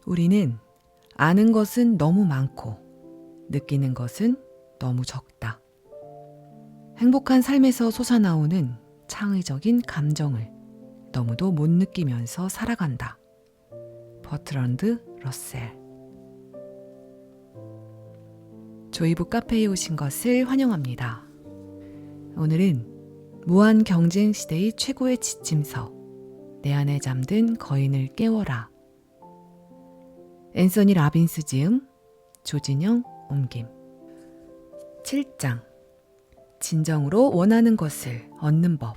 우리는 아는 것은 너무 많고 느끼는 것은 너무 적다. 행복한 삶에서 솟아나오는 창의적인 감정을 너무도 못 느끼면서 살아간다. 버트런드 러셀. 조이북 카페에 오신 것을 환영합니다. 오늘은 무한 경쟁 시대의 최고의 지침서, 내 안에 잠든 거인을 깨워라. 앤서니 라빈스 지음, 조진영 옮김. 7장. 진정으로 원하는 것을 얻는 법.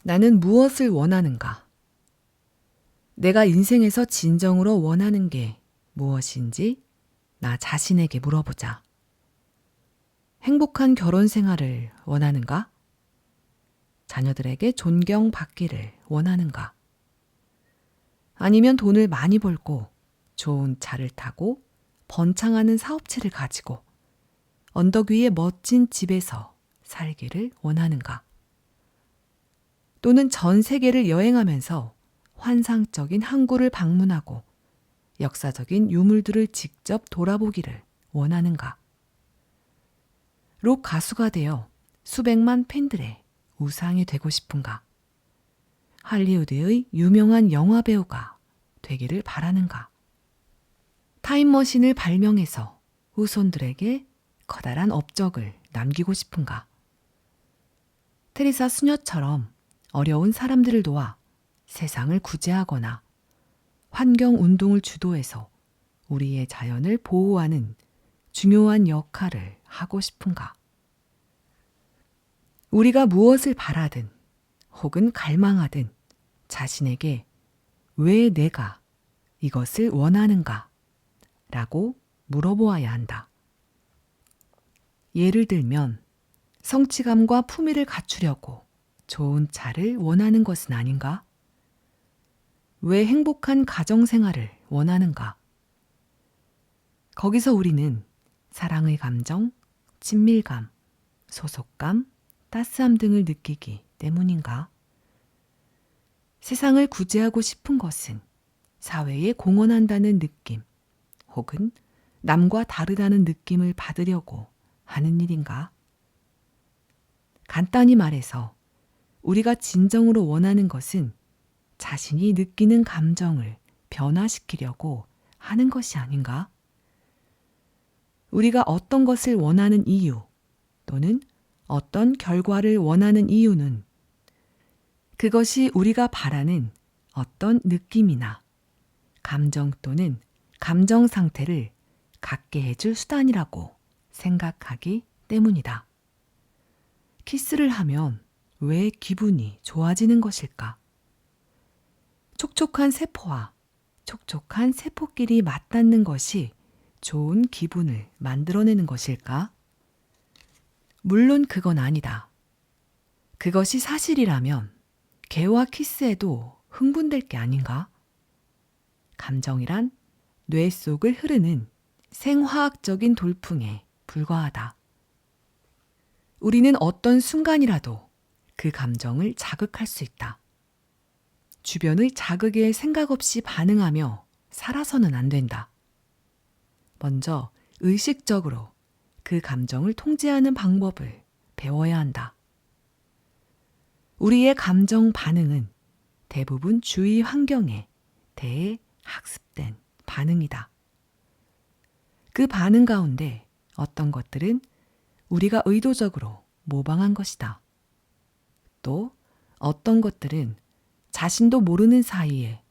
나는 무엇을 원하는가? 내가 인생에서 진정으로 원하는 게 무엇인지 나 자신에게 물어보자. 행복한 결혼 생활을 원하는가? 자녀들에게 존경받기를 원하는가? 아니면 돈을 많이 벌고 좋은 차를 타고 번창하는 사업체를 가지고 언덕 위의 멋진 집에서 살기를 원하는가? 또는 전 세계를 여행하면서 환상적인 항구를 방문하고 역사적인 유물들을 직접 돌아보기를 원하는가? 록 가수가 되어 수백만 팬들의 우상이 되고 싶은가? 할리우드의 유명한 영화배우가 되기를 바라는가? 타임머신을 발명해서 후손들에게 커다란 업적을 남기고 싶은가? 테레사 수녀처럼 어려운 사람들을 도와 세상을 구제하거나 환경운동을 주도해서 우리의 자연을 보호하는 중요한 역할을 하고 싶은가? 우리가 무엇을 바라든 혹은 갈망하든 자신에게 왜 내가 이것을 원하는가? 라고 물어보아야 한다. 예를 들면 성취감과 품위를 갖추려고 좋은 차를 원하는 것은 아닌가? 왜 행복한 가정생활을 원하는가? 거기서 우리는 사랑의 감정, 친밀감, 소속감, 따스함 등을 느끼기 때문인가? 세상을 구제하고 싶은 것은 사회에 공헌한다는 느낌 혹은 남과 다르다는 느낌을 받으려고 하는 일인가? 간단히 말해서 우리가 진정으로 원하는 것은 자신이 느끼는 감정을 변화시키려고 하는 것이 아닌가? 우리가 어떤 것을 원하는 이유 또는 어떤 결과를 원하는 이유는 그것이 우리가 바라는 어떤 느낌이나 감정 또는 감정 상태를 갖게 해줄 수단이라고 생각하기 때문이다. 키스를 하면 왜 기분이 좋아지는 것일까? 촉촉한 세포와 촉촉한 세포끼리 맞닿는 것이 좋은 기분을 만들어내는 것일까? 물론 그건 아니다. 그것이 사실이라면 개와 키스해도 흥분될 게 아닌가? 감정이란 뇌 속을 흐르는 생화학적인 돌풍에 불과하다. 우리는 어떤 순간이라도 그 감정을 자극할 수 있다. 주변의 자극에 생각 없이 반응하며 살아서는 안 된다. 먼저 의식적으로 그 감정을 통제하는 방법을 배워야 한다. 우리의 감정 반응은 대부분 주위 환경에 대해 학습된 반응이다. 그 반응 가운데 어떤 것들은 우리가 의도적으로 모방한 것이다. 또 어떤 것들은 자신도 모르는 사이에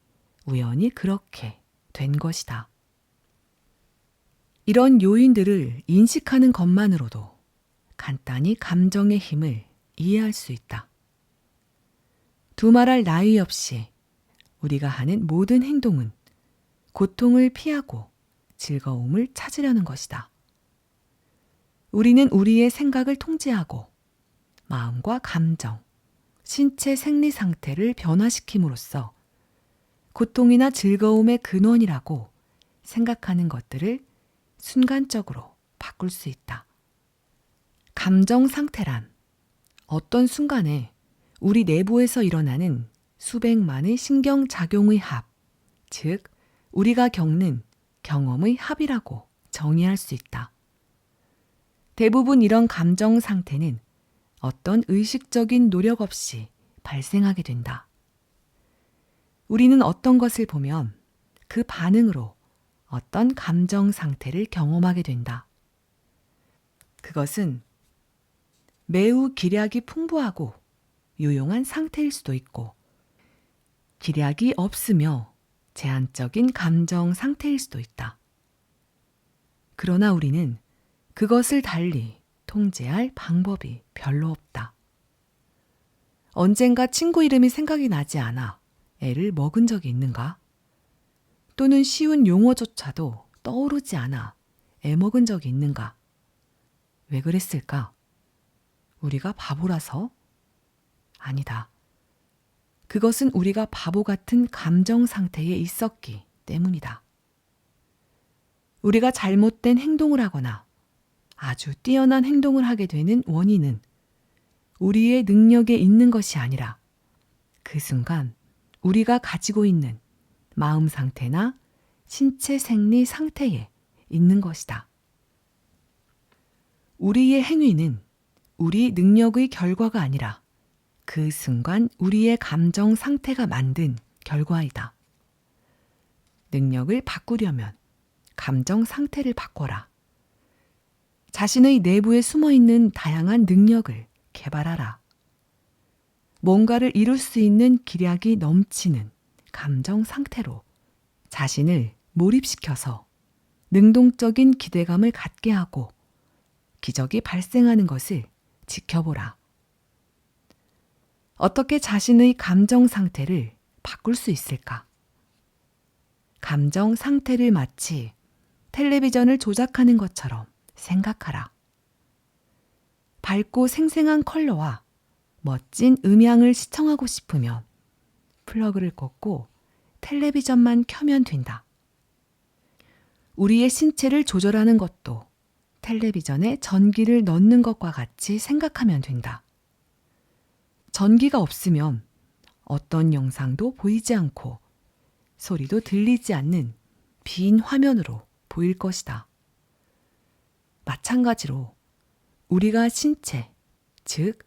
우연히 그렇게 된 것이다. 이런 요인들을 인식하는 것만으로도 간단히 감정의 힘을 이해할 수 있다. 두말할 나위 없이 우리가 하는 모든 행동은 고통을 피하고 즐거움을 찾으려는 것이다. 우리는 우리의 생각을 통제하고 마음과 감정, 신체 생리 상태를 변화시킴으로써 고통이나 즐거움의 근원이라고 생각하는 것들을 순간적으로 바꿀 수 있다. 감정 상태란 어떤 순간에 우리 내부에서 일어나는 수백만의 신경작용의 합, 즉 우리가 겪는 경험의 합이라고 정의할 수 있다. 대부분 이런 감정 상태는 어떤 의식적인 노력 없이 발생하게 된다. 우리는 어떤 것을 보면 그 반응으로 어떤 감정 상태를 경험하게 된다. 그것은 매우 기량이 풍부하고 유용한 상태일 수도 있고, 기량이 없으며 제한적인 감정 상태일 수도 있다. 그러나 우리는 그것을 달리 통제할 방법이 별로 없다. 언젠가 친구 이름이 생각이 나지 않아 애를 먹은 적이 있는가? 또는 쉬운 용어조차도 떠오르지 않아 애 먹은 적이 있는가? 왜 그랬을까? 우리가 바보라서? 아니다. 그것은 우리가 바보 같은 감정 상태에 있었기 때문이다. 우리가 잘못된 행동을 하거나 아주 뛰어난 행동을 하게 되는 원인은 우리의 능력에 있는 것이 아니라 그 순간 우리가 가지고 있는 마음 상태나 신체 생리 상태에 있는 것이다. 우리의 행위는 우리 능력의 결과가 아니라 그 순간 우리의 감정 상태가 만든 결과이다. 능력을 바꾸려면 감정 상태를 바꿔라. 자신의 내부에 숨어있는 다양한 능력을 개발하라. 뭔가를 이룰 수 있는 기량이 넘치는 감정 상태로 자신을 몰입시켜서 능동적인 기대감을 갖게 하고 기적이 발생하는 것을 지켜보라. 어떻게 자신의 감정 상태를 바꿀 수 있을까? 감정 상태를 마치 텔레비전을 조작하는 것처럼 생각하라. 밝고 생생한 컬러와 멋진 음향을 시청하고 싶으면 플러그를 꽂고 텔레비전만 켜면 된다. 우리의 신체를 조절하는 것도 텔레비전에 전기를 넣는 것과 같이 생각하면 된다. 전기가 없으면 어떤 영상도 보이지 않고 소리도 들리지 않는 빈 화면으로 보일 것이다. 마찬가지로 우리가 신체, 즉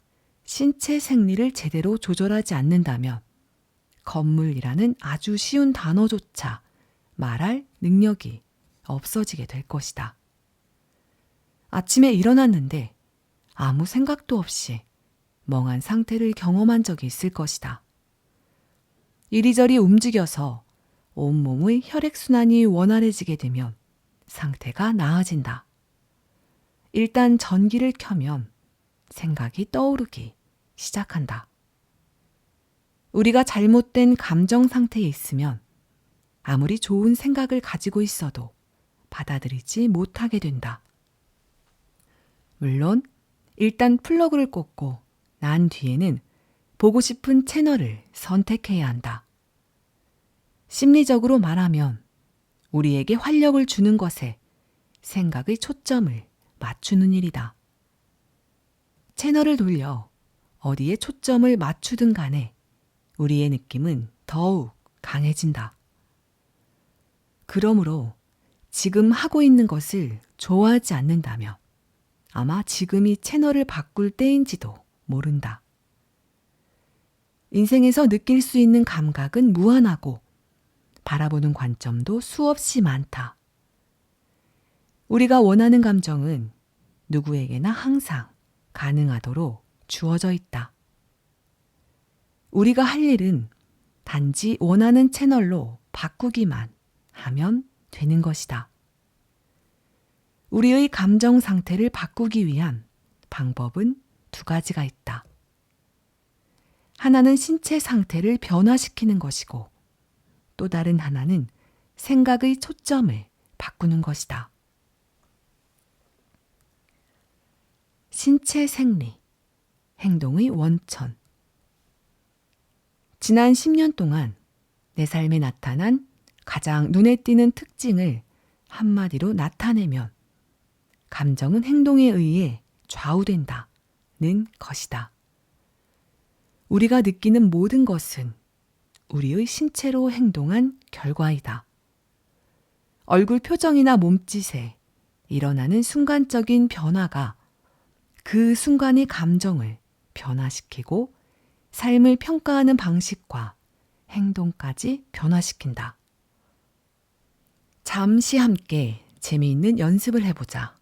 신체 생리를 제대로 조절하지 않는다면 건물이라는 아주 쉬운 단어조차 말할 능력이 없어지게 될 것이다. 아침에 일어났는데 아무 생각도 없이 멍한 상태를 경험한 적이 있을 것이다. 이리저리 움직여서 온몸의 혈액순환이 원활해지게 되면 상태가 나아진다. 일단 전기를 켜면 생각이 떠오르기 시작한다. 우리가 잘못된 감정 상태에 있으면 아무리 좋은 생각을 가지고 있어도 받아들이지 못하게 된다. 물론 일단 플러그를 꽂고 난 뒤에는 보고 싶은 채널을 선택해야 한다. 심리적으로 말하면 우리에게 활력을 주는 것에 생각의 초점을 맞추는 일이다. 채널을 돌려 어디에 초점을 맞추든 간에 우리의 느낌은 더욱 강해진다. 그러므로 지금 하고 있는 것을 좋아하지 않는다면 아마 지금이 채널을 바꿀 때인지도 모른다. 인생에서 느낄 수 있는 감각은 무한하고 바라보는 관점도 수없이 많다. 우리가 원하는 감정은 누구에게나 항상 가능하도록 주어져 있다. 우리가 할 일은 단지 원하는 채널로 바꾸기만 하면 되는 것이다. 우리의 감정 상태를 바꾸기 위한 방법은 두 가지가 있다. 하나는 신체 상태를 변화시키는 것이고 또 다른 하나는 생각의 초점을 바꾸는 것이다. 신체 생리, 행동의 원천. 지난 10년 동안 내 삶에 나타난 가장 눈에 띄는 특징을 한마디로 나타내면 감정은 행동에 의해 좌우된다는 것이다. 우리가 느끼는 모든 것은 우리의 신체로 행동한 결과이다. 얼굴 표정이나 몸짓에 일어나는 순간적인 변화가 그 순간의 감정을 변화시키고 삶을 평가하는 방식과 행동까지 변화시킨다. 잠시 함께 재미있는 연습을 해보자.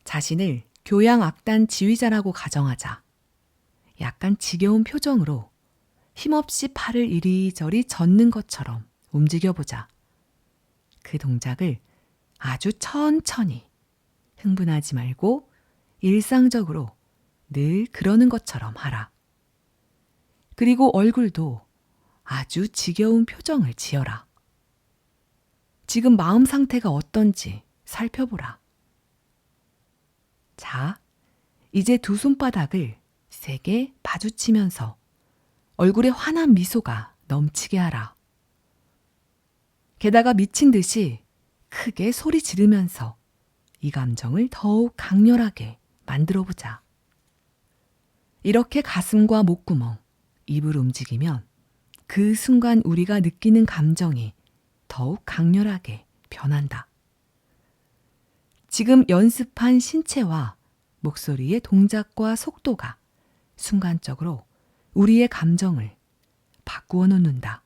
자신을 교양악단 지휘자라고 가정하자. 약간 지겨운 표정으로 힘없이 팔을 이리저리 젓는 것처럼 움직여보자. 그 동작을 아주 천천히, 흥분하지 말고 일상적으로 늘 그러는 것처럼 하라. 그리고 얼굴도 아주 지겨운 표정을 지어라. 지금 마음 상태가 어떤지 살펴보라. 자, 이제 두 손바닥을 세게 마주치면서 얼굴에 환한 미소가 넘치게 하라. 게다가 미친 듯이 크게 소리 지르면서 이 감정을 더욱 강렬하게 만들어보자. 이렇게 가슴과 목구멍, 입을 움직이면 그 순간 우리가 느끼는 감정이 더욱 강렬하게 변한다. 지금 연습한 신체와 목소리의 동작과 속도가 순간적으로 우리의 감정을 바꾸어 놓는다.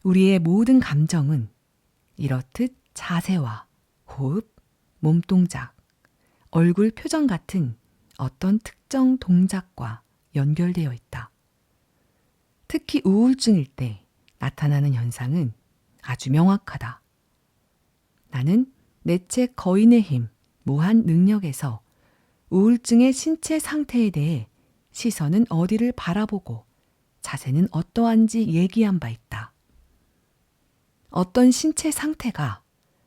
우리의 모든 감정은 이렇듯 자세와 호흡, 몸동작, 얼굴 표정 같은 어떤 특정 동작과 연결되어 있다. 특히 우울증일 때 나타나는 현상은 아주 명확하다. 나는 내 책 거인의 힘, 무한 능력에서 우울증의 신체 상태에 대해 시선은 어디를 바라보고 자세는 어떠한지 얘기한 바 있다. 어떤 신체 상태가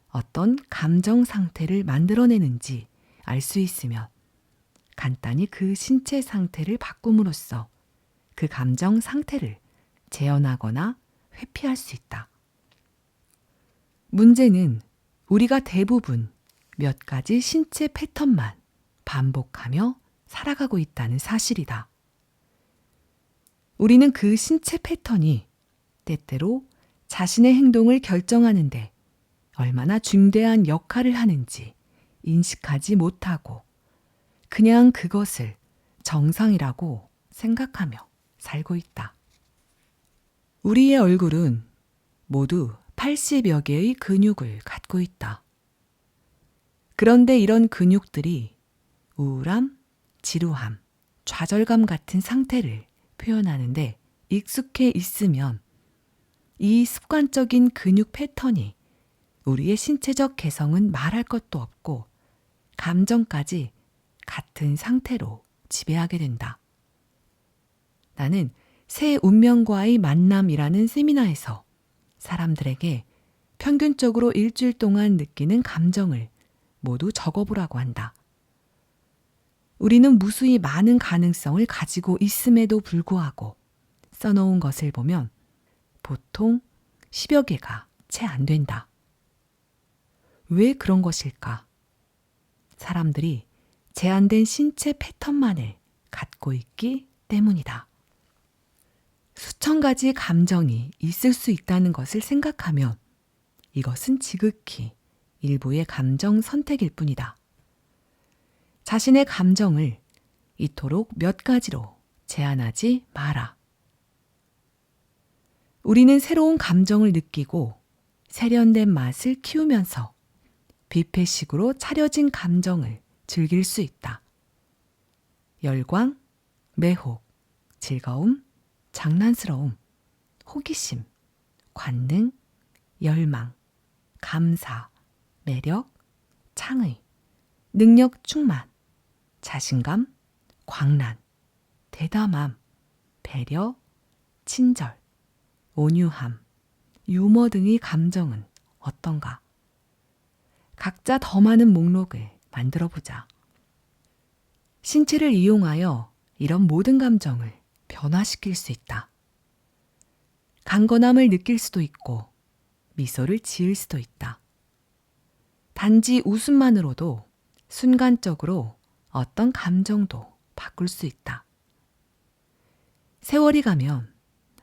어떤 감정 상태를 만들어내는지 알 수 있으면 간단히 그 신체 상태를 바꿈으로써 그 감정 상태를 재현하거나 회피할 수 있다. 문제는 우리가 대부분 몇 가지 신체 패턴만 반복하며 살아가고 있다는 사실이다. 우리는 그 신체 패턴이 때때로 자신의 행동을 결정하는데 얼마나 중대한 역할을 하는지 인식하지 못하고 그냥 그것을 정상이라고 생각하며 살고 있다. 우리의 얼굴은 모두 80여 개의 근육을 갖고 있다. 그런데 이런 근육들이 우울함, 지루함, 좌절감 같은 상태를 표현하는데 익숙해 있으면 이 습관적인 근육 패턴이 우리의 신체적 개성은 말할 것도 없고 감정까지 같은 상태로 지배하게 된다. 나는 새 운명과의 만남이라는 세미나에서 사람들에게 평균적으로 일주일 동안 느끼는 감정을 모두 적어보라고 한다. 우리는 무수히 많은 가능성을 가지고 있음에도 불구하고 써놓은 것을 보면 보통 10여 개가 채 안 된다. 왜 그런 것일까? 사람들이 제한된 신체 패턴만을 갖고 있기 때문이다. 수천 가지 감정이 있을 수 있다는 것을 생각하면 이것은 지극히 일부의 감정 선택일 뿐이다. 자신의 감정을 이토록 몇 가지로 제한하지 마라. 우리는 새로운 감정을 느끼고 세련된 맛을 키우면서 뷔페식으로 차려진 감정을 즐길 수 있다. 열광, 매혹, 즐거움, 장난스러움, 호기심, 관능, 열망, 감사, 매력, 창의, 능력 충만, 자신감, 광란, 대담함, 배려, 친절, 온유함, 유머 등의 감정은 어떤가? 각자 더 많은 목록을 만들어 보자. 신체를 이용하여 이런 모든 감정을 변화시킬 수 있다. 강건함을 느낄 수도 있고 미소를 지을 수도 있다. 단지 웃음만으로도 순간적으로 어떤 감정도 바꿀 수 있다. 세월이 가면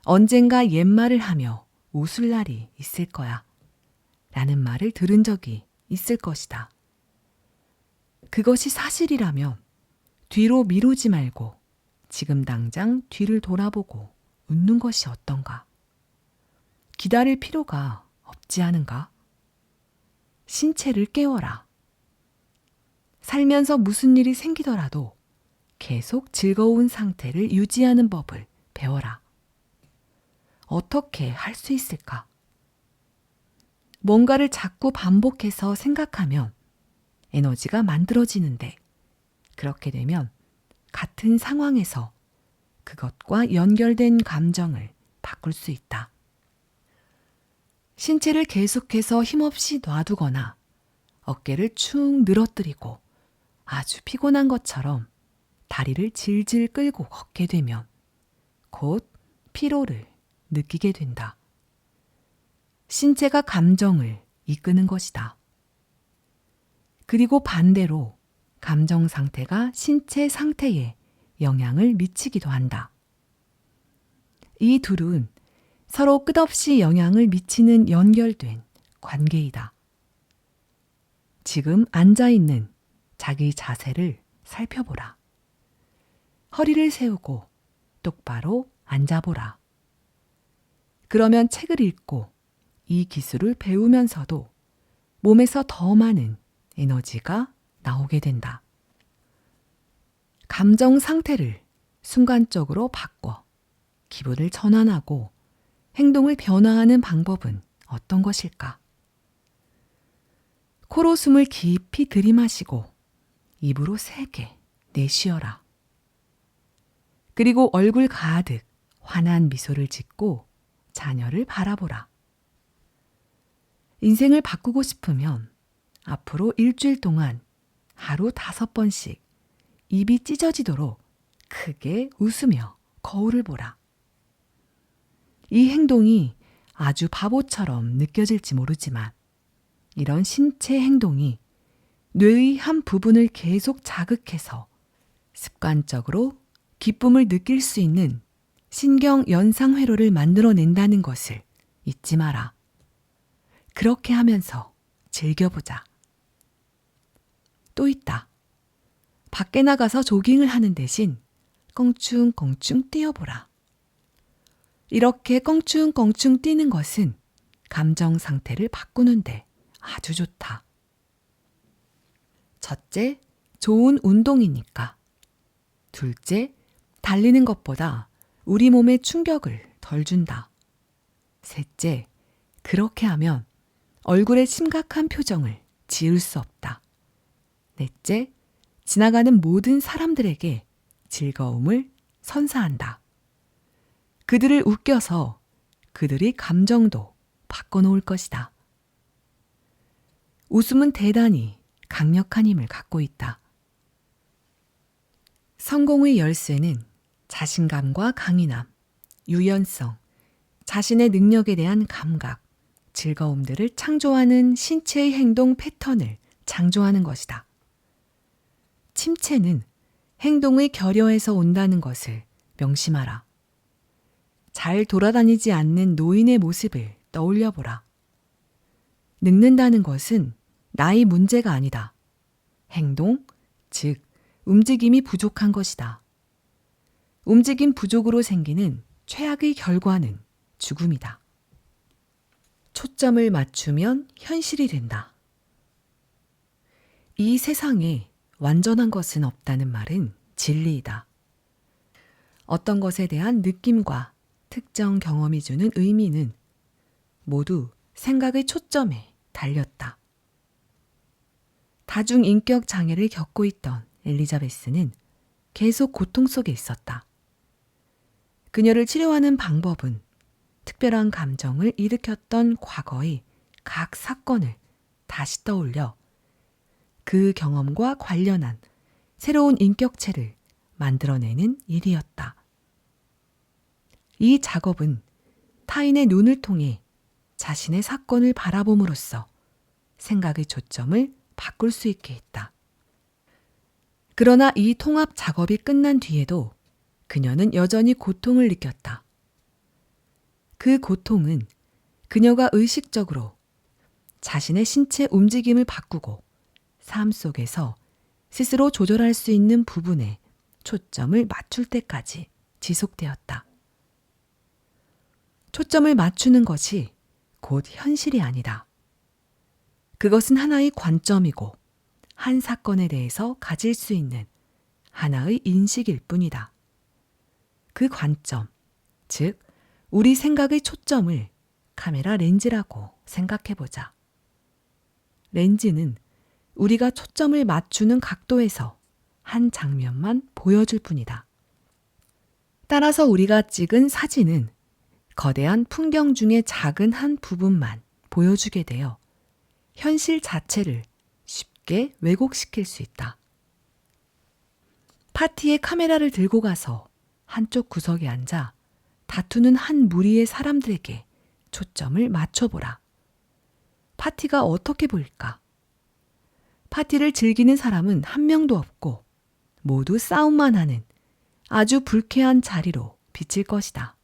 언젠가 옛말을 하며 웃을 날이 있을 거야. 라는 말을 들은 적이 있을 것이다. 그것이 사실이라면 뒤로 미루지 말고 지금 당장 뒤를 돌아보고 웃는 것이 어떤가? 기다릴 필요가 없지 않은가? 신체를 깨워라. 살면서 무슨 일이 생기더라도 계속 즐거운 상태를 유지하는 법을 배워라. 어떻게 할 수 있을까? 뭔가를 자꾸 반복해서 생각하면 에너지가 만들어지는데 그렇게 되면 같은 상황에서 그것과 연결된 감정을 바꿀 수 있다. 신체를 계속해서 힘없이 놔두거나 어깨를 축 늘어뜨리고 아주 피곤한 것처럼 다리를 질질 끌고 걷게 되면 곧 피로를 느끼게 된다. 신체가 감정을 이끄는 것이다. 그리고 반대로 감정 상태가 신체 상태에 영향을 미치기도 한다. 이 둘은 서로 끝없이 영향을 미치는 연결된 관계이다. 지금 앉아있는 자기 자세를 살펴보라. 허리를 세우고 똑바로 앉아보라. 그러면 책을 읽고 이 기술을 배우면서도 몸에서 더 많은 에너지가 나오게 된다. 감정 상태를 순간적으로 바꿔 기분을 전환하고 행동을 변화하는 방법은 어떤 것일까? 코로 숨을 깊이 들이마시고 입으로 세게 내쉬어라. 그리고 얼굴 가득 환한 미소를 짓고 자녀를 바라보라. 인생을 바꾸고 싶으면 앞으로 일주일 동안 하루 5번씩 입이 찢어지도록 크게 웃으며 거울을 보라. 이 행동이 아주 바보처럼 느껴질지 모르지만 이런 신체 행동이 뇌의 한 부분을 계속 자극해서 습관적으로 기쁨을 느낄 수 있는 신경 연상 회로를 만들어낸다는 것을 잊지 마라. 그렇게 하면서 즐겨보자. 또 있다. 밖에 나가서 조깅을 하는 대신 껑충껑충 뛰어보라. 이렇게 껑충껑충 뛰는 것은 감정 상태를 바꾸는데 아주 좋다. 첫째, 좋은 운동이니까. 둘째, 달리는 것보다 우리 몸에 충격을 덜 준다. 셋째, 그렇게 하면 얼굴에 심각한 표정을 지을 수 없다. 넷째, 지나가는 모든 사람들에게 즐거움을 선사한다. 그들을 웃겨서 그들의 감정도 바꿔놓을 것이다. 웃음은 대단히 강력한 힘을 갖고 있다. 성공의 열쇠는 자신감과 강인함, 유연성, 자신의 능력에 대한 감각, 즐거움들을 창조하는 신체의 행동 패턴을 창조하는 것이다. 침체는 행동의 결여에서 온다는 것을 명심하라. 잘 돌아다니지 않는 노인의 모습을 떠올려보라. 늙는다는 것은 나이 문제가 아니다. 행동, 즉 움직임이 부족한 것이다. 움직임 부족으로 생기는 최악의 결과는 죽음이다. 초점을 맞추면 현실이 된다. 이 세상에 완전한 것은 없다는 말은 진리이다. 어떤 것에 대한 느낌과 특정 경험이 주는 의미는 모두 생각의 초점에 달렸다. 다중인격 장애를 겪고 있던 엘리자베스는 계속 고통 속에 있었다. 그녀를 치료하는 방법은 특별한 감정을 일으켰던 과거의 각 사건을 다시 떠올려 그 경험과 관련한 새로운 인격체를 만들어내는 일이었다. 이 작업은 타인의 눈을 통해 자신의 사건을 바라봄으로써 생각의 초점을 바꿀 수 있게 했다. 그러나 이 통합 작업이 끝난 뒤에도 그녀는 여전히 고통을 느꼈다. 그 고통은 그녀가 의식적으로 자신의 신체 움직임을 바꾸고 삶 속에서 스스로 조절할 수 있는 부분에 초점을 맞출 때까지 지속되었다. 초점을 맞추는 것이 곧 현실이 아니다. 그것은 하나의 관점이고 한 사건에 대해서 가질 수 있는 하나의 인식일 뿐이다. 그 관점, 즉 우리 생각의 초점을 카메라 렌즈라고 생각해보자. 렌즈는 우리가 초점을 맞추는 각도에서 한 장면만 보여줄 뿐이다. 따라서 우리가 찍은 사진은 거대한 풍경 중의 작은 한 부분만 보여주게 되어 현실 자체를 쉽게 왜곡시킬 수 있다. 파티에 카메라를 들고 가서 한쪽 구석에 앉아 다투는 한 무리의 사람들에게 초점을 맞춰보라. 파티가 어떻게 보일까? 파티를 즐기는 사람은 한 명도 없고 모두 싸움만 하는 아주 불쾌한 자리로 비칠 것이다.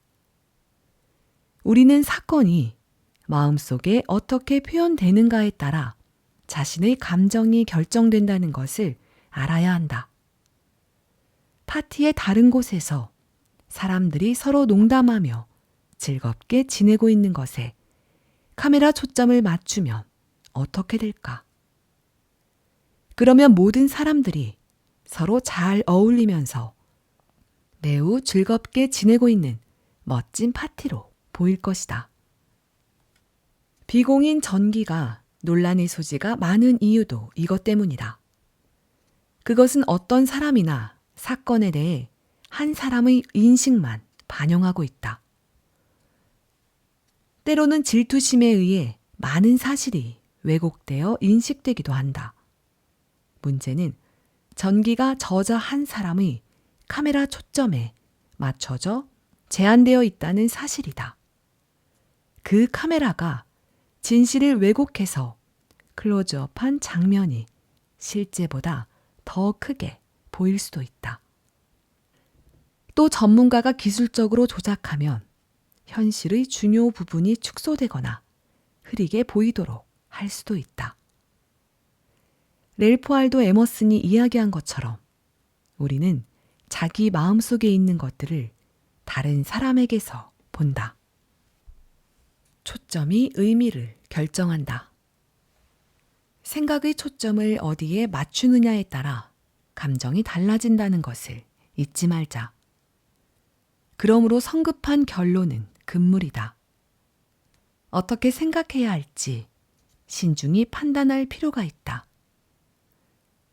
우리는 사건이 마음속에 어떻게 표현되는가에 따라 자신의 감정이 결정된다는 것을 알아야 한다. 파티의 다른 곳에서 사람들이 서로 농담하며 즐겁게 지내고 있는 것에 카메라 초점을 맞추면 어떻게 될까? 그러면 모든 사람들이 서로 잘 어울리면서 매우 즐겁게 지내고 있는 멋진 파티로 보일 것이다. 비공인 전기가 논란의 소지가 많은 이유도 이것 때문이다. 그것은 어떤 사람이나 사건에 대해 한 사람의 인식만 반영하고 있다. 때로는 질투심에 의해 많은 사실이 왜곡되어 인식되기도 한다. 문제는 전기가 저자 한 사람의 카메라 초점에 맞춰져 제한되어 있다는 사실이다. 그 카메라가 진실을 왜곡해서 클로즈업한 장면이 실제보다 더 크게 보일 수도 있다. 또 전문가가 기술적으로 조작하면 현실의 중요 부분이 축소되거나 흐리게 보이도록 할 수도 있다. 랠프 알도 에머슨이 이야기한 것처럼 우리는 자기 마음속에 있는 것들을 다른 사람에게서 본다. 초점이 의미를 결정한다. 생각의 초점을 어디에 맞추느냐에 따라 감정이 달라진다는 것을 잊지 말자. 그러므로 성급한 결론은 금물이다. 어떻게 생각해야 할지 신중히 판단할 필요가 있다.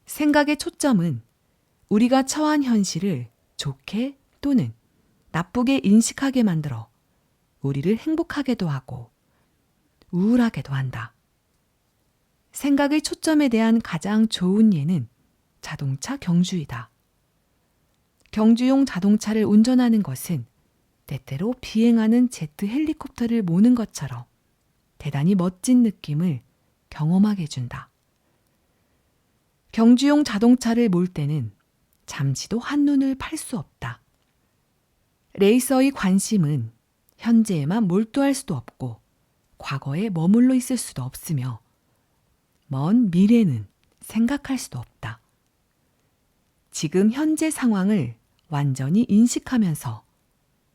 생각의 초점은 우리가 처한 현실을 좋게 또는 나쁘게 인식하게 만들어 우리를 행복하게도 하고 우울하게도 한다. 생각의 초점에 대한 가장 좋은 예는 자동차 경주이다. 경주용 자동차를 운전하는 것은 때때로 비행하는 제트 헬리콥터를 모는 것처럼 대단히 멋진 느낌을 경험하게 해준다. 경주용 자동차를 몰 때는 잠시도 한눈을 팔 수 없다. 레이서의 관심은 현재에만 몰두할 수도 없고 과거에 머물러 있을 수도 없으며 먼 미래는 생각할 수도 없다. 지금 현재 상황을 완전히 인식하면서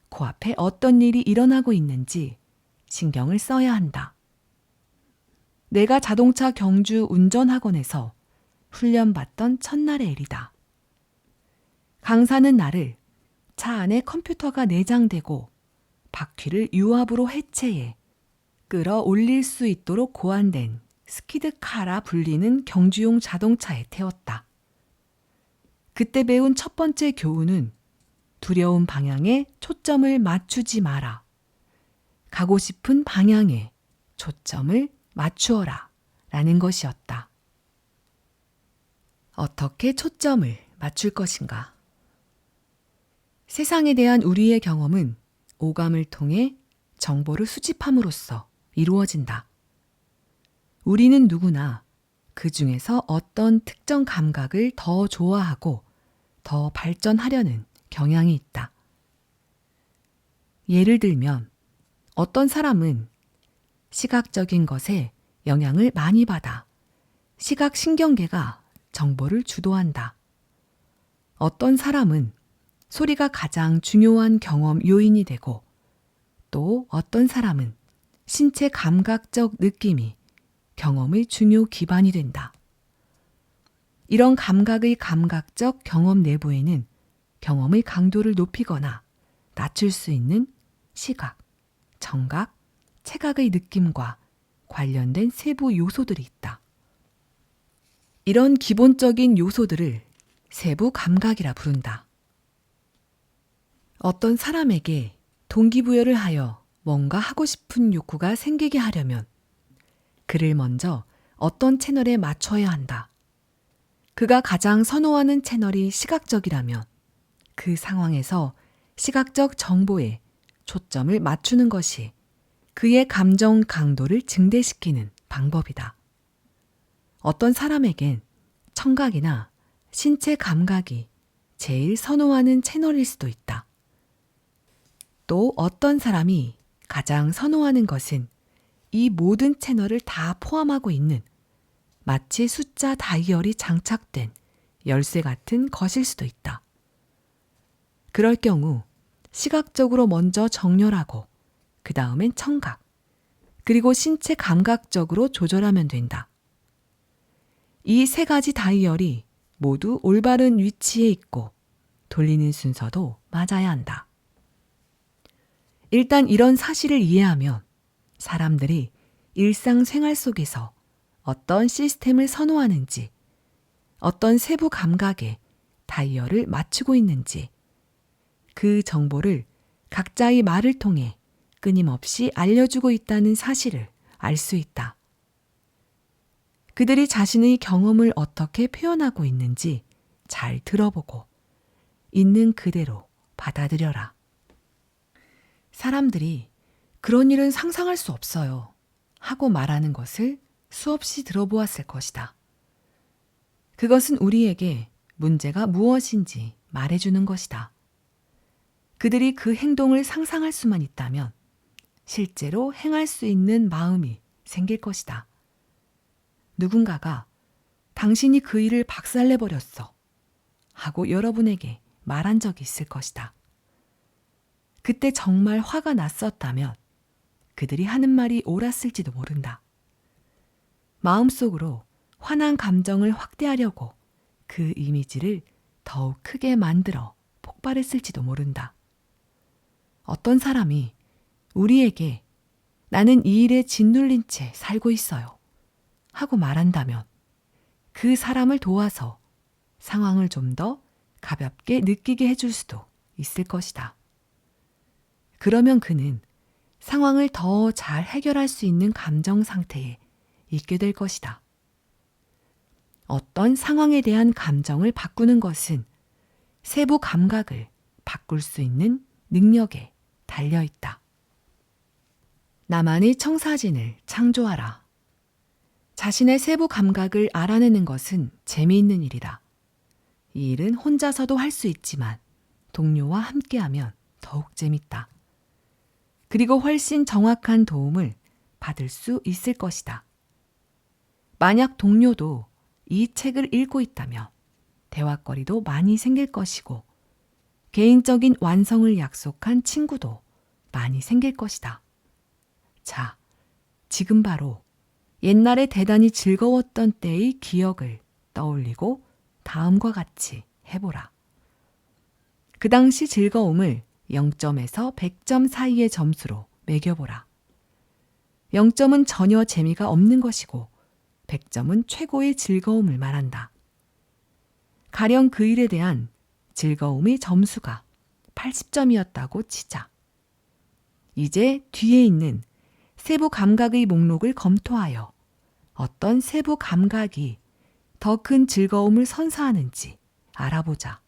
코앞에 어떤 일이 일어나고 있는지 신경을 써야 한다. 내가 자동차 경주 운전학원에서 훈련받던 첫날의 일이다. 강사는 나를 차 안에 컴퓨터가 내장되고 바퀴를 유압으로 해체해 끌어올릴 수 있도록 고안된 스키드카라 불리는 경주용 자동차에 태웠다. 그때 배운 첫 번째 교훈은 두려운 방향에 초점을 맞추지 마라. 가고 싶은 방향에 초점을 맞추어라. 라는 것이었다. 어떻게 초점을 맞출 것인가? 세상에 대한 우리의 경험은 오감을 통해 정보를 수집함으로써 이루어진다. 우리는 누구나 그 중에서 어떤 특정 감각을 더 좋아하고 더 발전하려는 경향이 있다. 예를 들면 어떤 사람은 시각적인 것에 영향을 많이 받아 시각신경계가 정보를 주도한다. 어떤 사람은 소리가 가장 중요한 경험 요인이 되고 또 어떤 사람은 신체 감각적 느낌이 경험의 중요 기반이 된다. 이런 감각의 감각적 경험 내부에는 경험의 강도를 높이거나 낮출 수 있는 시각, 청각, 체각의 느낌과 관련된 세부 요소들이 있다. 이런 기본적인 요소들을 세부 감각이라 부른다. 어떤 사람에게 동기부여를 하여 뭔가 하고 싶은 욕구가 생기게 하려면 그를 먼저 어떤 채널에 맞춰야 한다. 그가 가장 선호하는 채널이 시각적이라면 그 상황에서 시각적 정보에 초점을 맞추는 것이 그의 감정 강도를 증대시키는 방법이다. 어떤 사람에겐 청각이나 신체 감각이 제일 선호하는 채널일 수도 있다. 또 어떤 사람이 가장 선호하는 것은 이 모든 채널을 다 포함하고 있는 마치 숫자 다이얼이 장착된 열쇠 같은 것일 수도 있다. 그럴 경우 시각적으로 먼저 정렬하고 그 다음엔 청각, 그리고 신체 감각적으로 조절하면 된다. 이 세 가지 다이얼이 모두 올바른 위치에 있고 돌리는 순서도 맞아야 한다. 일단 이런 사실을 이해하면 사람들이 일상생활 속에서 어떤 시스템을 선호하는지, 어떤 세부 감각에 다이얼을 맞추고 있는지, 그 정보를 각자의 말을 통해 끊임없이 알려주고 있다는 사실을 알 수 있다. 그들이 자신의 경험을 어떻게 표현하고 있는지 잘 들어보고 있는 그대로 받아들여라. 사람들이 그런 일은 상상할 수 없어요 하고 말하는 것을 수없이 들어보았을 것이다. 그것은 우리에게 문제가 무엇인지 말해주는 것이다. 그들이 그 행동을 상상할 수만 있다면 실제로 행할 수 있는 마음이 생길 것이다. 누군가가 당신이 그 일을 박살내버렸어 하고 여러분에게 말한 적이 있을 것이다. 그때 정말 화가 났었다면 그들이 하는 말이 옳았을지도 모른다. 마음속으로 화난 감정을 확대하려고 그 이미지를 더욱 크게 만들어 폭발했을지도 모른다. 어떤 사람이 우리에게 나는 이 일에 짓눌린 채 살고 있어요 하고 말한다면 그 사람을 도와서 상황을 좀 더 가볍게 느끼게 해줄 수도 있을 것이다. 그러면 그는 상황을 더 잘 해결할 수 있는 감정 상태에 있게 될 것이다. 어떤 상황에 대한 감정을 바꾸는 것은 세부 감각을 바꿀 수 있는 능력에 달려 있다. 나만의 청사진을 창조하라. 자신의 세부 감각을 알아내는 것은 재미있는 일이다. 이 일은 혼자서도 할 수 있지만 동료와 함께하면 더욱 재밌다. 그리고 훨씬 정확한 도움을 받을 수 있을 것이다. 만약 동료도 이 책을 읽고 있다면 대화거리도 많이 생길 것이고 개인적인 완성을 약속한 친구도 많이 생길 것이다. 자, 지금 바로 옛날에 대단히 즐거웠던 때의 기억을 떠올리고 다음과 같이 해보라. 그 당시 즐거움을 0점에서 100점 사이의 점수로 매겨보라. 0점은 전혀 재미가 없는 것이고 100점은 최고의 즐거움을 말한다. 가령 그 일에 대한 즐거움의 점수가 80점이었다고 치자. 이제 뒤에 있는 세부 감각의 목록을 검토하여 어떤 세부 감각이 더 큰 즐거움을 선사하는지 알아보자.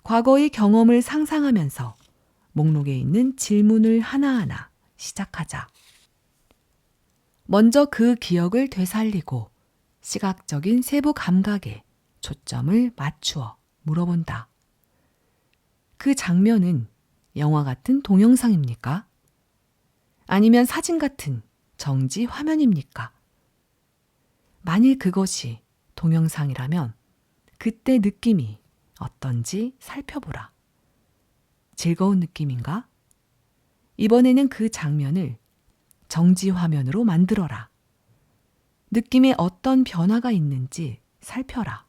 과거의 경험을 상상하면서 목록에 있는 질문을 하나하나 시작하자. 먼저 그 기억을 되살리고 시각적인 세부 감각에 초점을 맞추어 물어본다. 그 장면은 영화 같은 동영상입니까? 아니면 사진 같은 정지 화면입니까? 만일 그것이 동영상이라면 그때 느낌이 어떤지 살펴보라. 즐거운 느낌인가? 이번에는 그 장면을 정지 화면으로 만들어라. 느낌에 어떤 변화가 있는지 살펴라.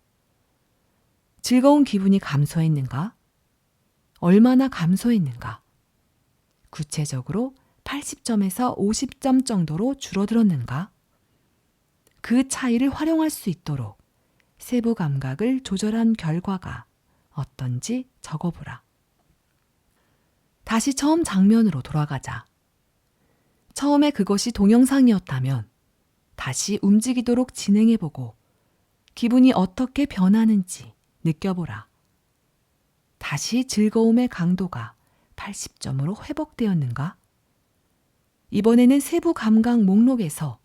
즐거운 기분이 감소했는가? 얼마나 감소했는가? 구체적으로 80점에서 50점 정도로 줄어들었는가? 그 차이를 활용할 수 있도록 세부 감각을 조절한 결과가 어떤지 적어보라. 다시 처음 장면으로 돌아가자. 처음에 그것이 동영상이었다면 다시 움직이도록 진행해보고 기분이 어떻게 변하는지 느껴보라. 다시 즐거움의 강도가 80점으로 회복되었는가? 이번에는 세부 감각 목록에서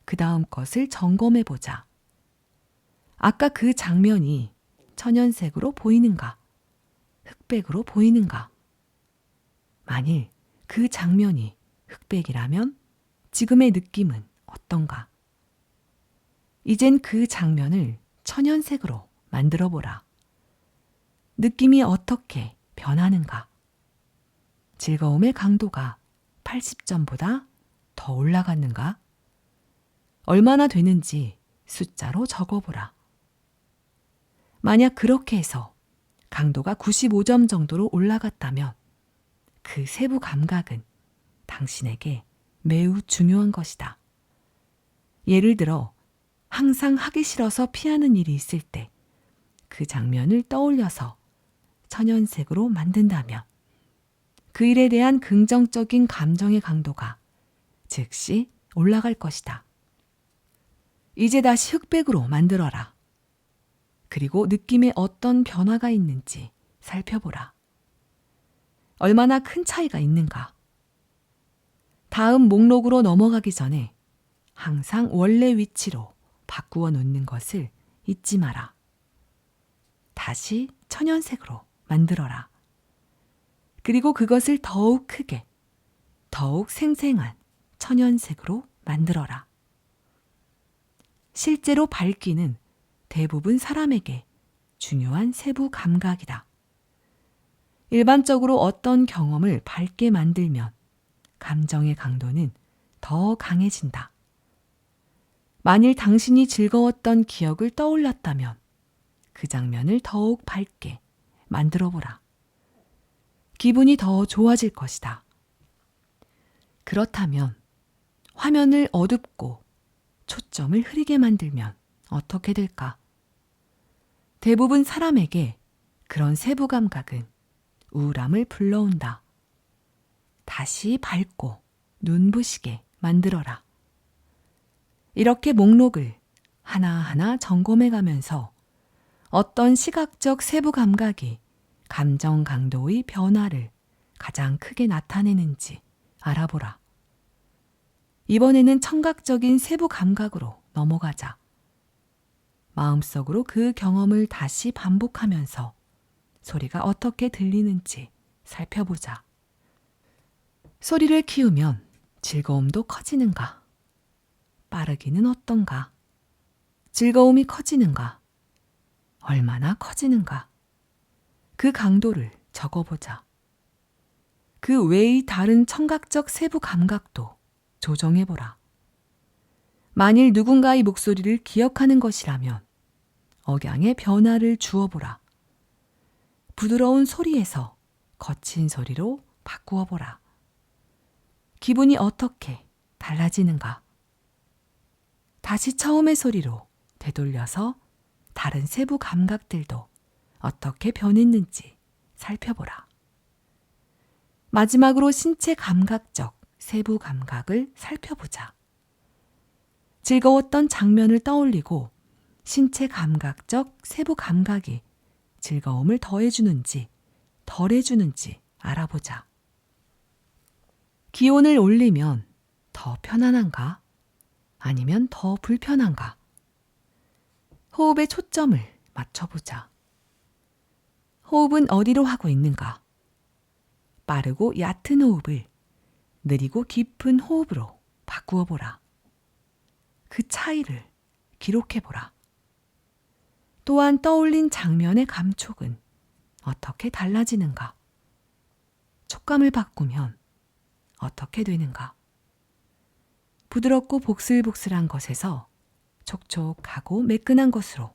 그 다음 것을 점검해보자. 아까 그 장면이 천연색으로 보이는가? 흑백으로 보이는가? 만일 그 장면이 흑백이라면 지금의 느낌은 어떤가? 이젠 그 장면을 천연색으로 만들어보라. 느낌이 어떻게 변하는가? 즐거움의 강도가 80점보다 더 올라갔는가? 얼마나 되는지 숫자로 적어보라. 만약 그렇게 해서 강도가 95점 정도로 올라갔다면 그 세부 감각은 당신에게 매우 중요한 것이다. 예를 들어 항상 하기 싫어서 피하는 일이 있을 때 그 장면을 떠올려서 천연색으로 만든다면 그 일에 대한 긍정적인 감정의 강도가 즉시 올라갈 것이다. 이제 다시 흑백으로 만들어라. 그리고 느낌에 어떤 변화가 있는지 살펴보라. 얼마나 큰 차이가 있는가? 다음 목록으로 넘어가기 전에 항상 원래 위치로 바꾸어 놓는 것을 잊지 마라. 다시 천연색으로 만들어라. 그리고 그것을 더욱 크게, 더욱 생생한 천연색으로 만들어라. 실제로 밝기는 대부분 사람에게 중요한 세부 감각이다. 일반적으로 어떤 경험을 밝게 만들면 감정의 강도는 더 강해진다. 만일 당신이 즐거웠던 기억을 떠올렸다면 그 장면을 더욱 밝게 만들어보라. 기분이 더 좋아질 것이다. 그렇다면 화면을 어둡고 초점을 흐리게 만들면 어떻게 될까? 대부분 사람에게 그런 세부 감각은 우울함을 불러온다. 다시 밝고 눈부시게 만들어라. 이렇게 목록을 하나하나 점검해 가면서 어떤 시각적 세부 감각이 감정 강도의 변화를 가장 크게 나타내는지 알아보라. 이번에는 청각적인 세부 감각으로 넘어가자. 마음속으로 그 경험을 다시 반복하면서 소리가 어떻게 들리는지 살펴보자. 소리를 키우면 즐거움도 커지는가? 빠르기는 어떤가? 즐거움이 커지는가? 얼마나 커지는가? 그 강도를 적어보자. 그 외의 다른 청각적 세부 감각도 조정해보라. 만일 누군가의 목소리를 기억하는 것이라면 억양의 변화를 주어보라. 부드러운 소리에서 거친 소리로 바꾸어보라. 기분이 어떻게 달라지는가? 다시 처음의 소리로 되돌려서 다른 세부 감각들도 어떻게 변했는지 살펴보라. 마지막으로 신체 감각적 세부 감각을 살펴보자. 즐거웠던 장면을 떠올리고 신체 감각적 세부 감각이 즐거움을 더해주는지 덜해주는지 알아보자. 기온을 올리면 더 편안한가? 아니면 더 불편한가? 호흡에 초점을 맞춰보자. 호흡은 어디로 하고 있는가? 빠르고 얕은 호흡을 느리고 깊은 호흡으로 바꾸어 보라. 그 차이를 기록해 보라. 또한 떠올린 장면의 감촉은 어떻게 달라지는가? 촉감을 바꾸면 어떻게 되는가? 부드럽고 복슬복슬한 것에서 촉촉하고 매끈한 것으로,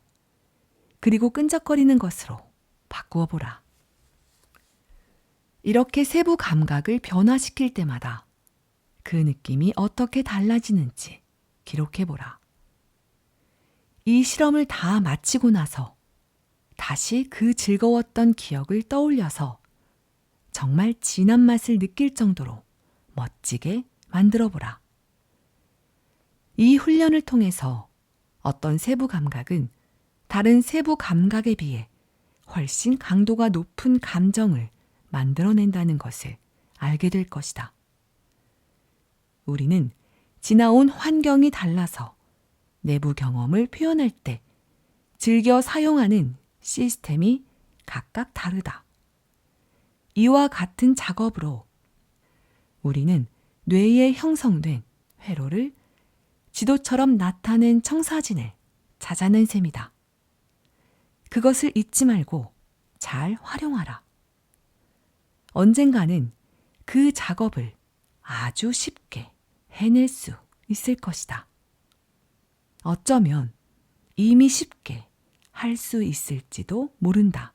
그리고 끈적거리는 것으로 바꾸어 보라. 이렇게 세부 감각을 변화시킬 때마다 그 느낌이 어떻게 달라지는지 기록해 보라. 이 실험을 다 마치고 나서 다시 그 즐거웠던 기억을 떠올려서 정말 진한 맛을 느낄 정도로 멋지게 만들어 보라. 이 훈련을 통해서 어떤 세부 감각은 다른 세부 감각에 비해 훨씬 강도가 높은 감정을 만들어낸다는 것을 알게 될 것이다. 우리는 지나온 환경이 달라서 내부 경험을 표현할 때 즐겨 사용하는 시스템이 각각 다르다. 이와 같은 작업으로 우리는 뇌에 형성된 회로를 지도처럼 나타낸 청사진을 찾아낸 셈이다. 그것을 잊지 말고 잘 활용하라. 언젠가는 그 작업을 아주 쉽게 해낼 수 있을 것이다. 어쩌면 이미 쉽게 할 수 있을지도 모른다.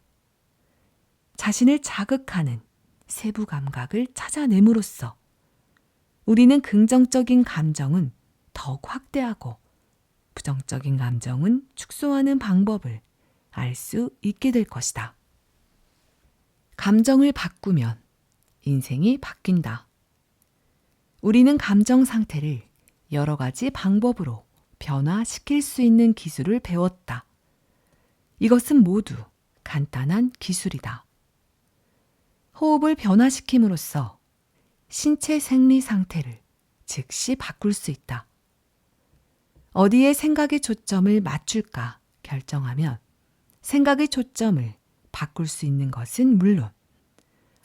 자신을 자극하는 세부 감각을 찾아냄으로써 우리는 긍정적인 감정은 더욱 확대하고 부정적인 감정은 축소하는 방법을 알 수 있게 될 것이다. 감정을 바꾸면 인생이 바뀐다. 우리는 감정 상태를 여러 가지 방법으로 변화시킬 수 있는 기술을 배웠다. 이것은 모두 간단한 기술이다. 호흡을 변화시킴으로써 신체 생리 상태를 즉시 바꿀 수 있다. 어디에 생각의 초점을 맞출까 결정하면 생각의 초점을 바꿀 수 있는 것은 물론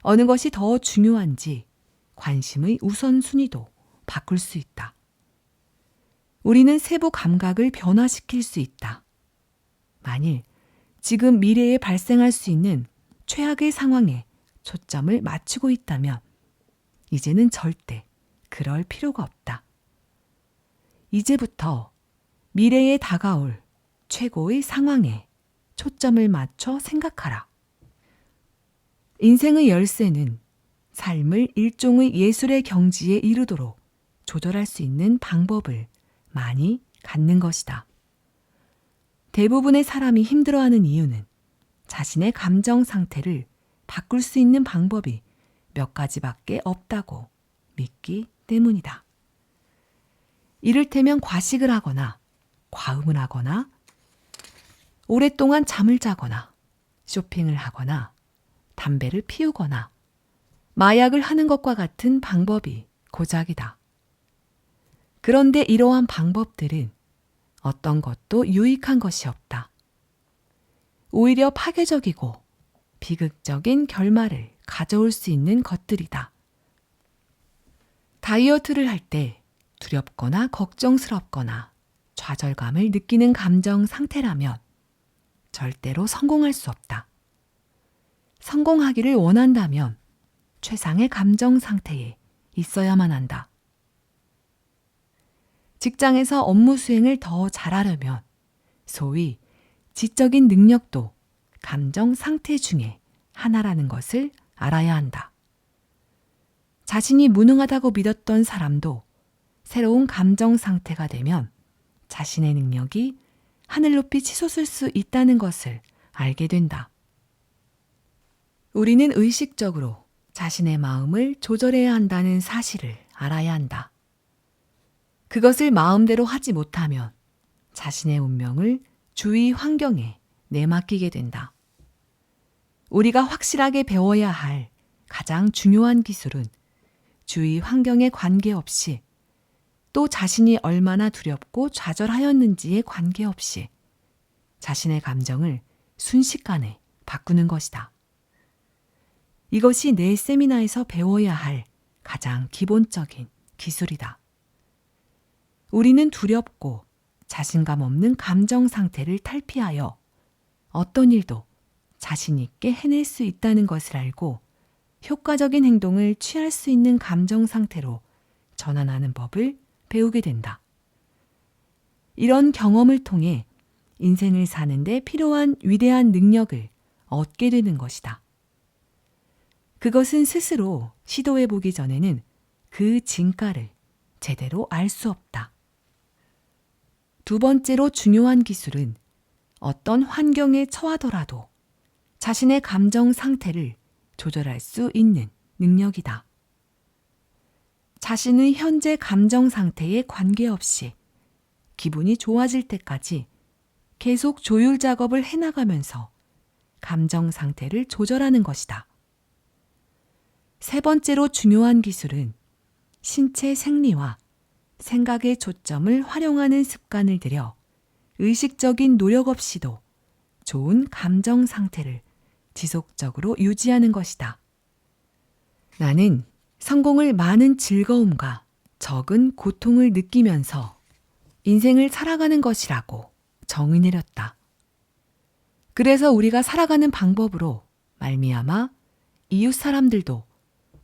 어느 것이 더 중요한지 관심의 우선순위도 바꿀 수 있다. 우리는 세부 감각을 변화시킬 수 있다. 만일 지금 미래에 발생할 수 있는 최악의 상황에 초점을 맞추고 있다면 이제는 절대 그럴 필요가 없다. 이제부터 미래에 다가올 최고의 상황에 초점을 맞춰 생각하라. 인생의 열쇠는 삶을 일종의 예술의 경지에 이르도록 조절할 수 있는 방법을 많이 갖는 것이다. 대부분의 사람이 힘들어하는 이유는 자신의 감정 상태를 바꿀 수 있는 방법이 몇 가지밖에 없다고 믿기 때문이다. 이를테면 과식을 하거나 과음을 하거나 오랫동안 잠을 자거나 쇼핑을 하거나 담배를 피우거나 마약을 하는 것과 같은 방법이 고작이다. 그런데 이러한 방법들은 어떤 것도 유익한 것이 없다. 오히려 파괴적이고 비극적인 결말을 가져올 수 있는 것들이다. 다이어트를 할 때 두렵거나 걱정스럽거나 좌절감을 느끼는 감정 상태라면 절대로 성공할 수 없다. 성공하기를 원한다면 최상의 감정 상태에 있어야만 한다. 직장에서 업무 수행을 더 잘하려면 소위 지적인 능력도 감정 상태 중에 하나라는 것을 알아야 한다. 자신이 무능하다고 믿었던 사람도 새로운 감정 상태가 되면 자신의 능력이 하늘 높이 치솟을 수 있다는 것을 알게 된다. 우리는 의식적으로 자신의 마음을 조절해야 한다는 사실을 알아야 한다. 그것을 마음대로 하지 못하면 자신의 운명을 주위 환경에 내맡기게 된다. 우리가 확실하게 배워야 할 가장 중요한 기술은 주위 환경에 관계없이 또 자신이 얼마나 두렵고 좌절하였는지에 관계없이 자신의 감정을 순식간에 바꾸는 것이다. 이것이 내 세미나에서 배워야 할 가장 기본적인 기술이다. 우리는 두렵고 자신감 없는 감정 상태를 탈피하여 어떤 일도 자신 있게 해낼 수 있다는 것을 알고 효과적인 행동을 취할 수 있는 감정 상태로 전환하는 법을 배우게 된다. 이런 경험을 통해 인생을 사는데 필요한 위대한 능력을 얻게 되는 것이다. 그것은 스스로 시도해 보기 전에는 그 진가를 제대로 알 수 없다. 두 번째로 중요한 기술은 어떤 환경에 처하더라도 자신의 감정 상태를 조절할 수 있는 능력이다. 자신의 현재 감정 상태에 관계없이 기분이 좋아질 때까지 계속 조율 작업을 해나가면서 감정 상태를 조절하는 것이다. 세 번째로 중요한 기술은 신체 생리와 생각의 초점을 활용하는 습관을 들여 의식적인 노력 없이도 좋은 감정 상태를 지속적으로 유지하는 것이다. 나는 성공을 많은 즐거움과 적은 고통을 느끼면서 인생을 살아가는 것이라고 정의 내렸다. 그래서 우리가 살아가는 방법으로 말미암아 이웃 사람들도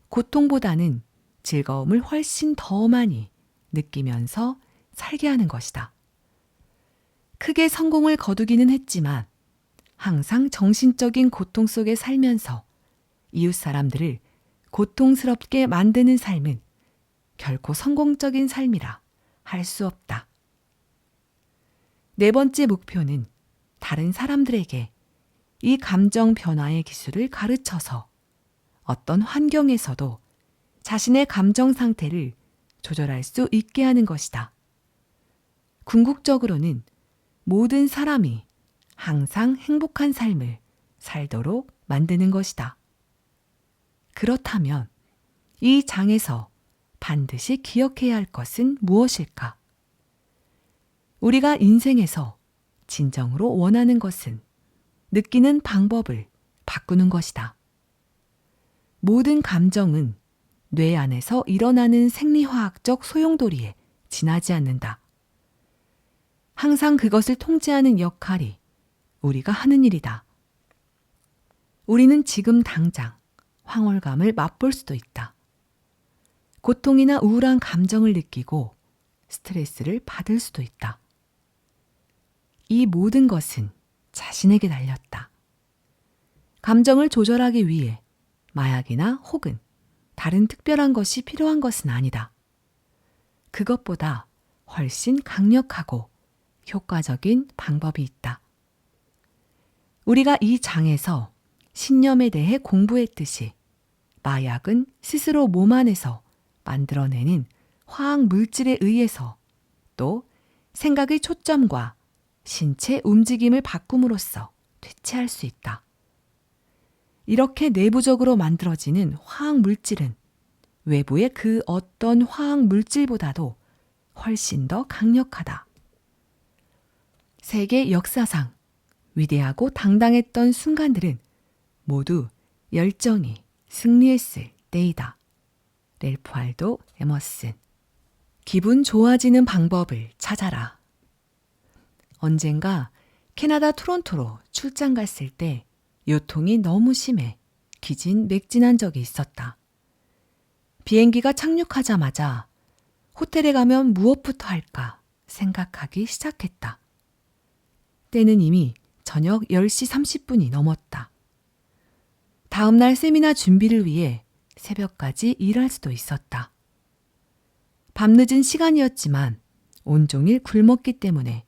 고통보다는 즐거움을 훨씬 더 많이 느끼면서 살게 하는 것이다. 크게 성공을 거두기는 했지만 항상 정신적인 고통 속에 살면서 이웃 사람들을 고통스럽게 만드는 삶은 결코 성공적인 삶이라 할 수 없다. 네 번째 목표는 다른 사람들에게 이 감정 변화의 기술을 가르쳐서 어떤 환경에서도 자신의 감정 상태를 조절할 수 있게 하는 것이다. 궁극적으로는 모든 사람이 항상 행복한 삶을 살도록 만드는 것이다. 그렇다면 이 장에서 반드시 기억해야 할 것은 무엇일까? 우리가 인생에서 진정으로 원하는 것은 느끼는 방법을 바꾸는 것이다. 모든 감정은 뇌 안에서 일어나는 생리화학적 소용돌이에 지나지 않는다. 항상 그것을 통제하는 역할이 우리가 하는 일이다. 우리는 지금 당장 황홀감을 맛볼 수도 있다. 고통이나 우울한 감정을 느끼고 스트레스를 받을 수도 있다. 이 모든 것은 자신에게 달렸다. 감정을 조절하기 위해 마약이나 혹은 다른 특별한 것이 필요한 것은 아니다. 그것보다 훨씬 강력하고 효과적인 방법이 있다. 우리가 이 장에서 신념에 대해 공부했듯이 마약은 스스로 몸 안에서 만들어내는 화학 물질에 의해서 또 생각의 초점과 신체 움직임을 바꿈으로써 퇴치할 수 있다. 이렇게 내부적으로 만들어지는 화학 물질은 외부의 그 어떤 화학 물질보다도 훨씬 더 강력하다. 세계 역사상 위대하고 당당했던 순간들은 모두 열정이 승리했을 때이다. 랠프 waldo 에머슨. 기분 좋아지는 방법을 찾아라. 언젠가 캐나다 토론토로 출장 갔을 때 요통이 너무 심해 기진맥진한 적이 있었다. 비행기가 착륙하자마자 호텔에 가면 무엇부터 할까 생각하기 시작했다. 때는 이미 저녁 10시 30분이 넘었다. 다음 날 세미나 준비를 위해 새벽까지 일할 수도 있었다. 밤늦은 시간이었지만 온종일 굶었기 때문에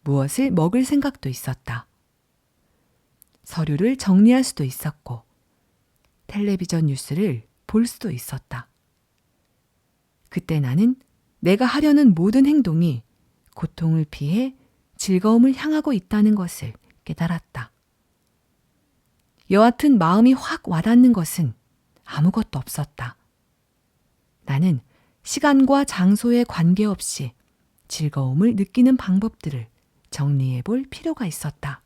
무엇을 먹을 생각도 있었다. 서류를 정리할 수도 있었고 텔레비전 뉴스를 볼 수도 있었다. 그때 나는 내가 하려는 모든 행동이 고통을 피해 즐거움을 향하고 있다는 것을 깨달았다. 여하튼 마음이 확 와닿는 것은 아무것도 없었다. 나는 시간과 장소에 관계없이 즐거움을 느끼는 방법들을 정리해 볼 필요가 있었다.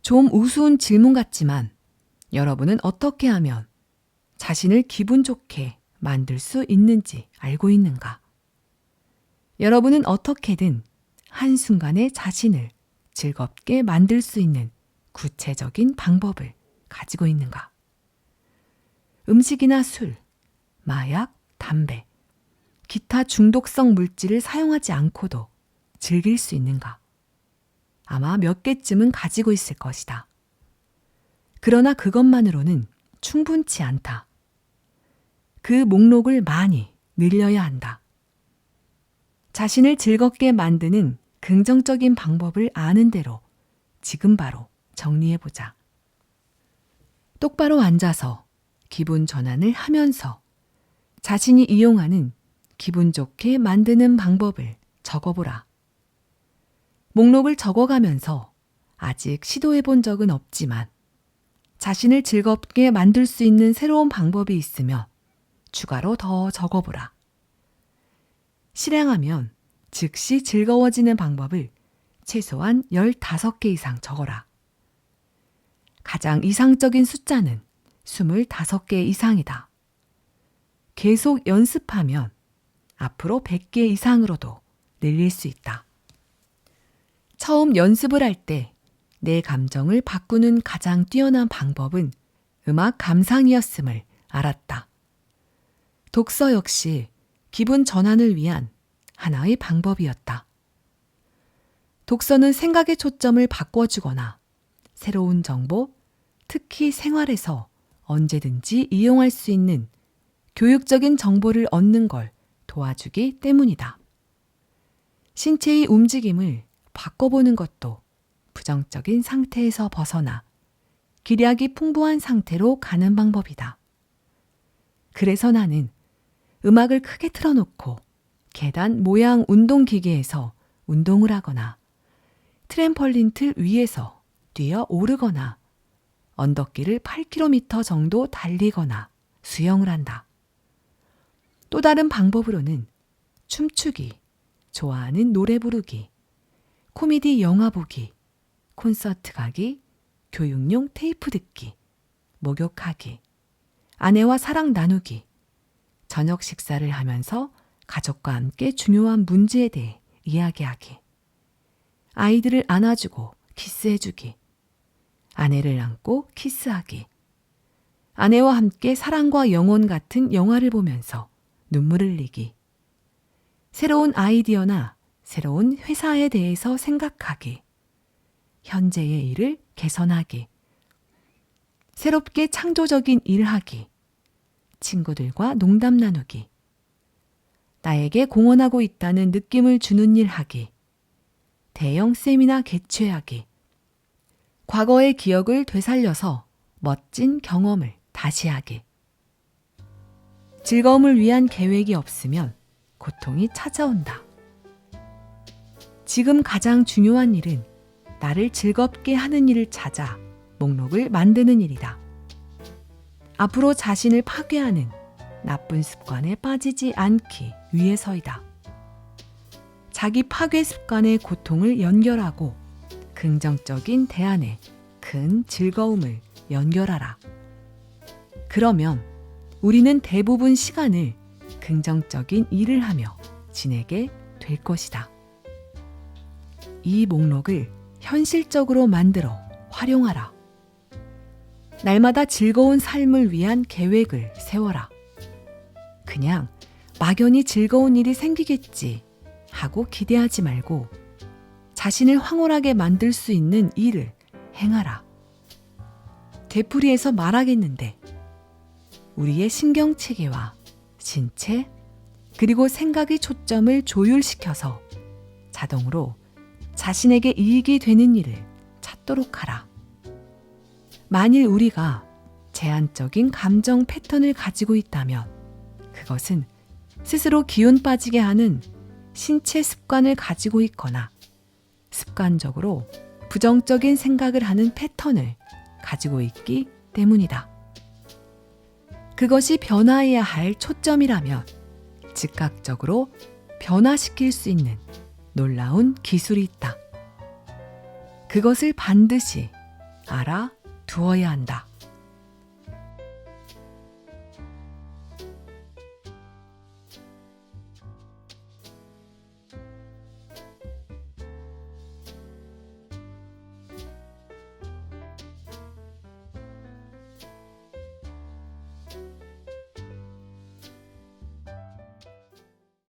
좀 우스운 질문 같지만 여러분은 어떻게 하면 자신을 기분 좋게 만들 수 있는지 알고 있는가? 여러분은 어떻게든 한순간에 자신을 즐겁게 만들 수 있는 구체적인 방법을 가지고 있는가? 음식이나 술, 마약, 담배, 기타 중독성 물질을 사용하지 않고도 즐길 수 있는가? 아마 몇 개쯤은 가지고 있을 것이다. 그러나 그것만으로는 충분치 않다. 그 목록을 많이 늘려야 한다. 자신을 즐겁게 만드는 긍정적인 방법을 아는 대로 지금 바로 정리해보자. 똑바로 앉아서 기분 전환을 하면서 자신이 이용하는 기분 좋게 만드는 방법을 적어보라. 목록을 적어가면서 아직 시도해본 적은 없지만 자신을 즐겁게 만들 수 있는 새로운 방법이 있으면 추가로 더 적어보라. 실행하면 즉시 즐거워지는 방법을 최소한 15개 이상 적어라. 가장 이상적인 숫자는 25개 이상이다. 계속 연습하면 앞으로 100개 이상으로도 늘릴 수 있다. 처음 연습을 할 때 내 감정을 바꾸는 가장 뛰어난 방법은 음악 감상이었음을 알았다. 독서 역시 기분 전환을 위한 하나의 방법이었다. 독서는 생각의 초점을 바꿔주거나 새로운 정보, 특히 생활에서 언제든지 이용할 수 있는 교육적인 정보를 얻는 걸 도와주기 때문이다. 신체의 움직임을 바꿔보는 것도 부정적인 상태에서 벗어나 기량이 풍부한 상태로 가는 방법이다. 그래서 나는 음악을 크게 틀어놓고 계단 모양 운동기계에서 운동을 하거나 트램펄린 틀 위에서 뛰어 오르거나 언덕길을 8km 정도 달리거나 수영을 한다. 또 다른 방법으로는 춤추기, 좋아하는 노래 부르기, 코미디 영화 보기, 콘서트 가기, 교육용 테이프 듣기, 목욕하기, 아내와 사랑 나누기, 저녁 식사를 하면서 가족과 함께 중요한 문제에 대해 이야기하기, 아이들을 안아주고 키스해주기, 아내를 안고 키스하기, 아내와 함께 사랑과 영혼 같은 영화를 보면서 눈물을 흘리기, 새로운 아이디어나 새로운 회사에 대해서 생각하기, 현재의 일을 개선하기, 새롭게 창조적인 일하기, 친구들과 농담 나누기, 나에게 공헌하고 있다는 느낌을 주는 일 하기, 대형 세미나 개최하기, 과거의 기억을 되살려서 멋진 경험을 다시 하기. 즐거움을 위한 계획이 없으면 고통이 찾아온다. 지금 가장 중요한 일은 나를 즐겁게 하는 일을 찾아 목록을 만드는 일이다. 앞으로 자신을 파괴하는 나쁜 습관에 빠지지 않기 위해서이다. 자기 파괴 습관의 고통을 연결하고 긍정적인 대안에 큰 즐거움을 연결하라. 그러면 우리는 대부분 시간을 긍정적인 일을 하며 지내게 될 것이다. 이 목록을 현실적으로 만들어 활용하라. 날마다 즐거운 삶을 위한 계획을 세워라. 그냥 막연히 즐거운 일이 생기겠지 하고 기대하지 말고 자신을 황홀하게 만들 수 있는 일을 행하라. 되풀이해서 말하겠는데 우리의 신경체계와 신체 그리고 생각의 초점을 조율시켜서 자동으로 자신에게 이익이 되는 일을 찾도록 하라. 만일 우리가 제한적인 감정 패턴을 가지고 있다면 그것은 스스로 기운 빠지게 하는 신체 습관을 가지고 있거나 습관적으로 부정적인 생각을 하는 패턴을 가지고 있기 때문이다. 그것이 변화해야 할 초점이라면 즉각적으로 변화시킬 수 있는 놀라운 기술이 있다. 그것을 반드시 알아두어야 한다.